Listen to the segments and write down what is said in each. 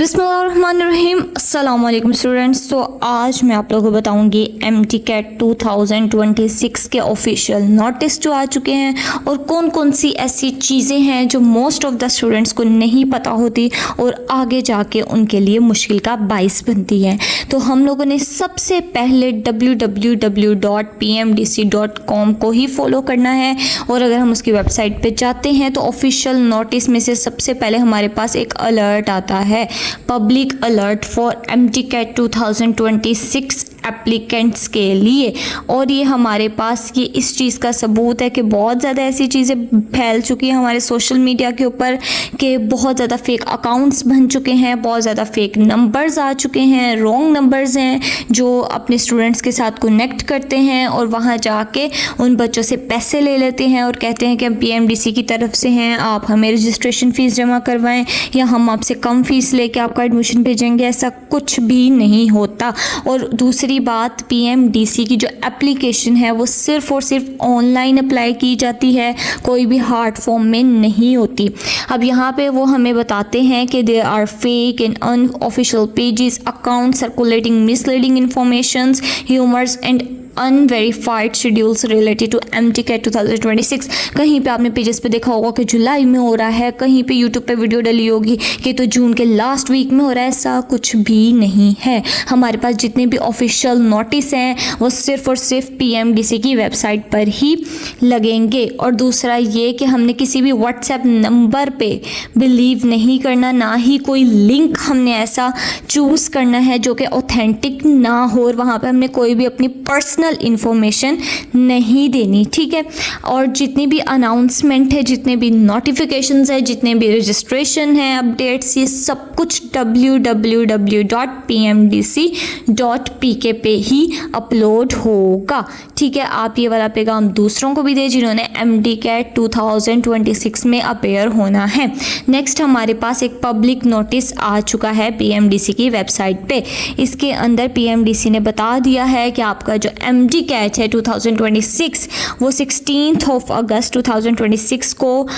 बिस्मिल्लाहिर्रहमानिर्रहीम अस्सलाम वालेकुम स्टूडेंट्स। तो आज मैं आप लोगों को बताऊंगी MTCAT 2026 के ऑफिशियल नोटिस जो आ चुके हैं और कौन कौन सी ऐसी चीज़ें हैं जो मोस्ट ऑफ द स्टूडेंट्स को नहीं पता होती और आगे जाके उनके लिए मुश्किल का बाइस बनती है। तो हम लोगों ने सबसे पहले www.pmdc.com को ही फॉलो करना है और अगर हम उसकी वेबसाइट पे जाते हैं तो ऑफिशियल नोटिस में से सबसे पहले हमारे पास एक अलर्ट आता है, public alert for MTCAT 2026 applicants के लिए। और ये हमारे पास ये इस चीज़ का सबूत है कि बहुत ज़्यादा ऐसी चीज़ें फैल चुकी हैं हमारे सोशल मीडिया के ऊपर कि बहुत ज़्यादा फेक अकाउंट्स बन चुके हैं, बहुत ज़्यादा फेक नंबर्स आ चुके हैं, रॉन्ग नंबर्स हैं जो अपने स्टूडेंट्स के साथ कनेक्ट करते हैं और वहाँ जाके उन बच्चों से पैसे ले लेते हैं और कहते हैं कि हम PMDC की तरफ से हैं, आप हमें रजिस्ट्रेशन फ़ीस जमा करवाएं या हम आपसे कम फ़ीस लेके आपका एडमिशन भेजेंगे। ऐसा कुछ भी नहीं होता। और दूसरी बात, PMDC की जो एप्लीकेशन है वो सिर्फ़ और सिर्फ ऑनलाइन अप्लाई की जाती है, कोई भी हार्ड फॉर्म में नहीं होती। अब यहाँ पे वो हमें बताते हैं कि there are fake and unofficial pages, account circulating misleading informations, rumours and unverified schedules related to MTCAT 2026। कहीं पे आपने पेजेस पे देखा होगा कि जुलाई में हो रहा है, कहीं पे यूट्यूब पे वीडियो डली होगी कि तो जून के लास्ट वीक में हो रहा है। ऐसा कुछ भी नहीं है। हमारे पास जितने भी ऑफिशियल नोटिस हैं वो सिर्फ और सिर्फ PMDC की वेबसाइट पर ही लगेंगे। और दूसरा ये कि हमने किसी भी व्हाट्सएप नंबर पे बिलीव नहीं करना, ना ही कोई लिंक हमने ऐसा चूज़ करना है जो कि ऑथेंटिक ना हो और वहाँ पे हमने कोई भी अपनी पर्सनल इंफॉर्मेशन नहीं देनी, ठीक है। और जितनी भी अनाउंसमेंट है, जितने भी नोटिफिकेशंस है, जितने भी रजिस्ट्रेशन है, अपडेट्स, ये सब कुछ www.pmdc.pk पे ही अपलोड होगा, ठीक है। आप ये वाला पैगाम दूसरों को भी दें जिन्होंने MTCAT 2026 में अपेयर होना है। नेक्स्ट हमारे पास एक पब्लिक नोटिस आ चुका है PMDC की वेबसाइट पे। इसके अंदर PMDC ने बता दिया है कि आपका जो MTCAT है 2026 वो 16 अगस्त 2026 को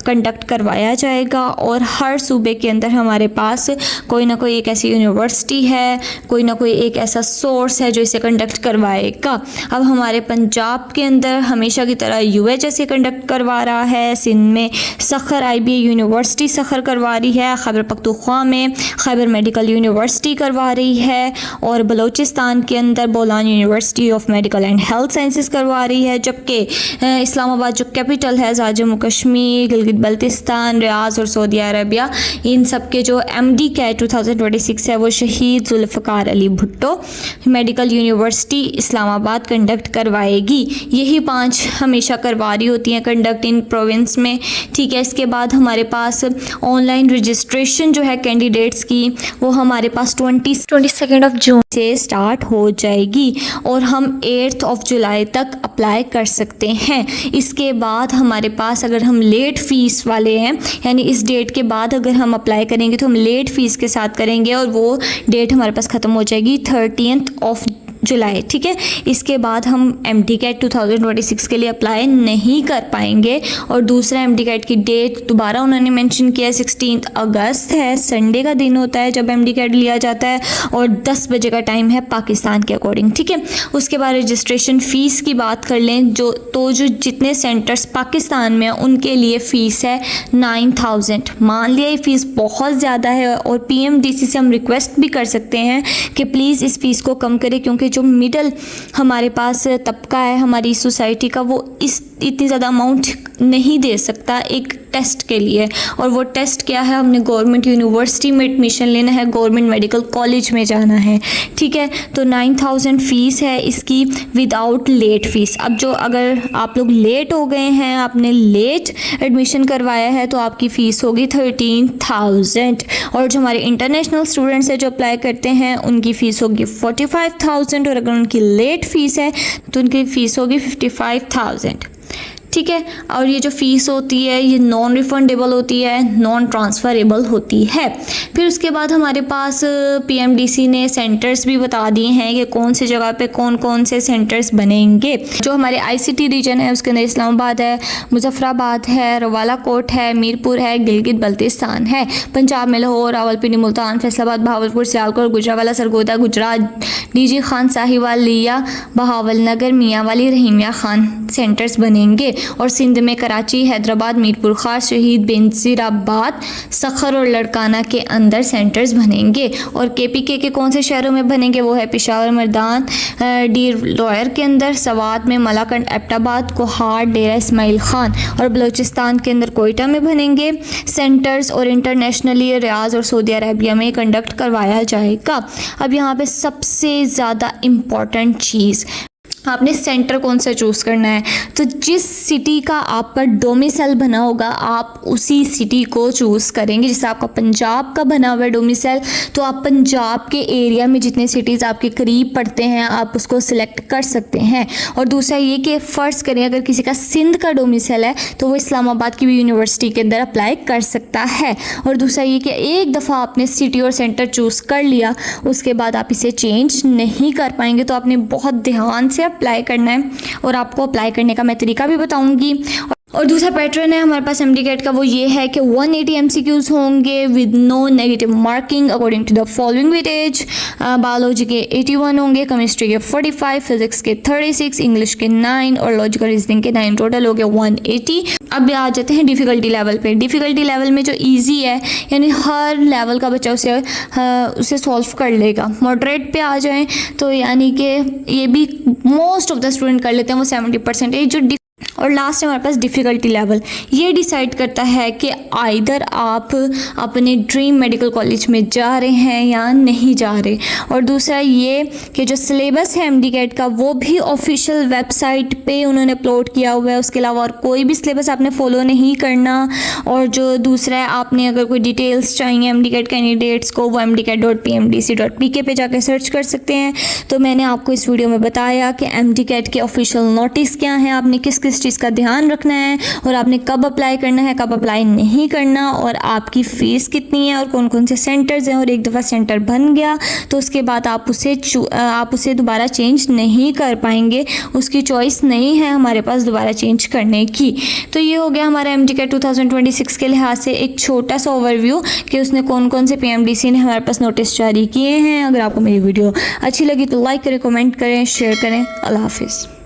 कंडक्ट करवाया जाएगा और हर सूबे के अंदर हमारे पास कोई ना कोई एक ऐसी यूनिवर्सिटी है, कोई ना कोई एक ऐसा सोर्स है जो इसे कंडक्ट करवाएगा। अब हमारे पंजाब के अंदर हमेशा की तरह UHS कंडक्ट करवा रहा है, सिंध में सखर IBA यूनिवर्सिटी सखर करवा रही है, खैबर पख्तूनख्वा में खैबर मेडिकल यूनिवर्सिटी करवा रही है और बलूचिस्तान के अंदर Bolan university of medical and health sciences करवा रही है। जबकि इस्लामाबाद जो कैपिटल है, जम्मू कश्मीर, बल्तिस्तान, रियाज और सऊदी अरबिया, इन सब के जो MTCAT 2026 है वो Shaheed Zulfikar Ali Bhutto medical university Islamabad conduct करवाएगी। यही 5 हमेशा करवा रही होती हैं कंडक्ट इन प्रोविंस में, ठीक है। इसके बाद हमारे पास ऑनलाइन रजिस्ट्रेशन जो है कैंडिडेट्स की वो हमारे पास 22 जून से स्टार्ट हो जाएगी और हम 8 जुलाई तक अप्लाई कर सकते हैं। इसके बाद हमारे पास अगर हम लेट फीस वाले हैं, यानी इस डेट के बाद अगर हम अप्लाई करेंगे तो हम लेट फीस के साथ करेंगे और वो डेट हमारे पास ख़त्म हो जाएगी 30 जुलाई, ठीक है। इसके बाद हम MTCAT 2026 के लिए अप्लाई नहीं कर पाएंगे। और दूसरा MTCAT की डेट दोबारा उन्होंने मेंशन किया 16 अगस्त है, संडे का दिन होता है जब MTCAT लिया जाता है और 10 बजे का टाइम है पाकिस्तान के अकॉर्डिंग, ठीक है। उसके बाद रजिस्ट्रेशन फ़ीस की बात कर लें जो जितने सेंटर्स पाकिस्तान में हैं उनके लिए फ़ीस है 9000। मान लिया ये फ़ीस बहुत ज़्यादा है और PMDC से हम रिक्वेस्ट भी कर सकते हैं कि प्लीज़ इस फ़ीस को कम करें, क्योंकि जो मिडल हमारे पास तबका है हमारी सोसाइटी का वो इतनी ज़्यादा अमाउंट नहीं दे सकता एक टेस्ट के लिए। और वो टेस्ट क्या है, हमने गवर्नमेंट यूनिवर्सिटी में एडमिशन लेना है, गवर्नमेंट मेडिकल कॉलेज में जाना है, ठीक है। तो 9000 फ़ीस है इसकी विदाउट लेट फ़ीस। अब जो अगर आप लोग लेट हो गए हैं, आपने लेट एडमिशन करवाया है तो आपकी फ़ीस होगी 13000। और जो हमारे इंटरनेशनल स्टूडेंट्स हैं जो अप्लाई करते हैं उनकी फ़ीस होगी 45000 और अगर उनकी लेट फ़ीस है तो उनकी फ़ीस होगी 55000। ठीक है। और ये जो फ़ीस होती है ये नॉन रिफंडेबल होती है, नॉन ट्रांसफ़रेबल होती है। फिर उसके बाद हमारे पास पीएमडीसी ने सेंटर्स भी बता दिए हैं कि कौन सी जगह पे कौन कौन से सेंटर्स बनेंगे। जो हमारे आईसीटी रीजन है उसके अंदर इस्लामाबाद है, मुजफ्फराबाद है, रवाला कोट है, मीरपुर है, गिलगित बल्तिस्तान है। पंजाब में लाहौर, रावलपिंडी, मुल्तान, फैसलाबाद, बहावलपुर, सियालकोट, गुजरावाला, सरगोदा, गुजरात, डीजी खान, साहिवाल, लिया, बहावल नगर, मियांवाली, रहीमिया खान सेंटर्स बनेंगे। और सिंध में कराची, हैदराबाद, मीरपुर खास, शहीद बेनज़ीराबाद, सखर और लड़काना के अंदर सेंटर्स बनेंगे। और केपीके के कौन से शहरों में बनेंगे वो है पेशावर, मर्दान, डी लॉयर के अंदर, सवात में मलाकंड, एबटाबाद, कोहार, डेरा इस्माइल खान। और बलूचिस्तान के अंदर कोयटा में बनेंगे सेंटर्स। और इंटरनेशनली रियाज और सऊदी अरेबिया में कंडक्ट करवाया जाएगा। अब यहाँ पे सबसे ज़्यादा इम्पॉर्टेंट चीज़, आपने सेंटर कौन सा चूज़ करना है। तो जिस सिटी का आपका डोमिसाइल बना होगा आप उसी सिटी को चूज़ करेंगे। जैसे आपका पंजाब का बना हुआ है डोमिसाइल, तो आप पंजाब के एरिया में जितने सिटीज़ आपके करीब पड़ते हैं आप उसको सिलेक्ट कर सकते हैं। और दूसरा ये कि फ़र्ज़ करें अगर किसी का सिंध का डोमिसाइल है तो वो इस्लामाबाद की भी यूनिवर्सिटी के अंदर अप्लाई कर सकता है। और दूसरा ये कि एक दफ़ा आपने सिटी और सेंटर चूज़ कर लिया उसके बाद आप इसे चेंज नहीं कर पाएंगे। तो आपने बहुत ध्यान से अप्लाई करना है और आपको अप्लाई करने का मैं तरीका भी बताऊंगी। और दूसरा पैटर्न है हमारे पास एमडीकैट का, वो ये है कि 180 एमसीक्यूज़ होंगे with no negative marking according to the following weightage. Biology के 81 होंगे, केमिस्ट्री के 45, फिजिक्स के 36, इंग्लिश के 9 और लॉजिकल रीजनिंग के 9, टोटल हो गया 180। अब आ जाते हैं डिफ़िकल्टी लेवल पे। डिफ़िकल्टी लेवल में जो इजी है यानी हर लेवल का बच्चा उसे सॉल्व कर लेगा। मॉडरेट पे आ जाएँ तो यानी कि ये भी मोस्ट ऑफ द स्टूडेंट कर लेते हैं, वो 70%। जो और लास्ट है हमारे पास डिफ़िकल्टी लेवल, ये डिसाइड करता है कि आइदर आप अपने ड्रीम मेडिकल कॉलेज में जा रहे हैं या नहीं जा रहे। और दूसरा ये कि जो सिलेबस है एमडीकैट का वो भी ऑफिशियल वेबसाइट पे उन्होंने अपलोड किया हुआ है, उसके अलावा और कोई भी सिलेबस आपने फॉलो नहीं करना। और जो दूसरा है आपने अगर कोई डिटेल्स चाहिए एमडीकैट कैंडिडेट्स को वो mdcat.pmdc.pk पे जाकर सर्च कर सकते हैं। तो मैंने आपको इस वीडियो में बताया कि एमडीकैट के ऑफिशियल नोटिस क्या हैं, आपने किस किस चीज़ का ध्यान रखना है और आपने कब अप्लाई करना है कब अप्लाई नहीं करना, और आपकी फ़ीस कितनी है और कौन कौन से सेंटर्स हैं। और एक दफ़ा सेंटर बन गया तो उसके बाद आप उसे दोबारा चेंज नहीं कर पाएंगे, उसकी चॉइस नहीं है हमारे पास दोबारा चेंज करने की। तो ये हो गया हमारा एमडीकैट 2026 के लिहाज से एक छोटा सा ओवरव्यू कि उसने कौन कौन से पीएमडीसी ने हमारे पास नोटिस जारी किए हैं। अगर आपको मेरी वीडियो अच्छी लगी तो लाइक करें, कमेंट करें, शेयर करें। अल्लाह हाफिज़।